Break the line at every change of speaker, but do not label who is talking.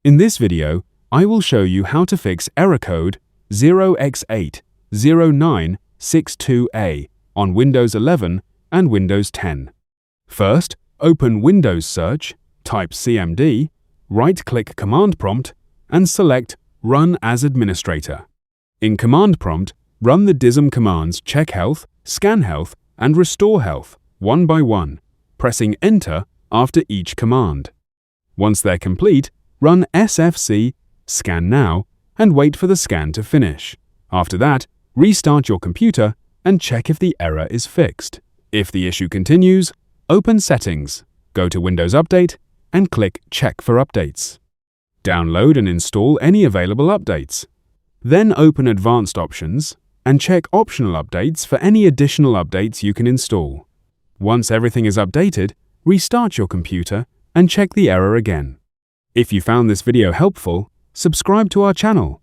In this video, I will show you how to fix error code 0x8096002A on Windows 11 and Windows 10. First, open Windows Search, type CMD, right-click Command Prompt, and select Run as Administrator. In Command Prompt, run the DISM commands Check Health, Scan Health, and Restore Health one by one, pressing Enter after each command. Once they're complete, run SFC, Scan Now, and wait for the scan to finish. After that, restart your computer and check if the error is fixed. If the issue continues, open Settings, go to Windows Update, and click Check for Updates. Download and install any available updates. Then open Advanced Options and check Optional Updates for any additional updates you can install. Once everything is updated, restart your computer and check the error again. If you found this video helpful, subscribe to our channel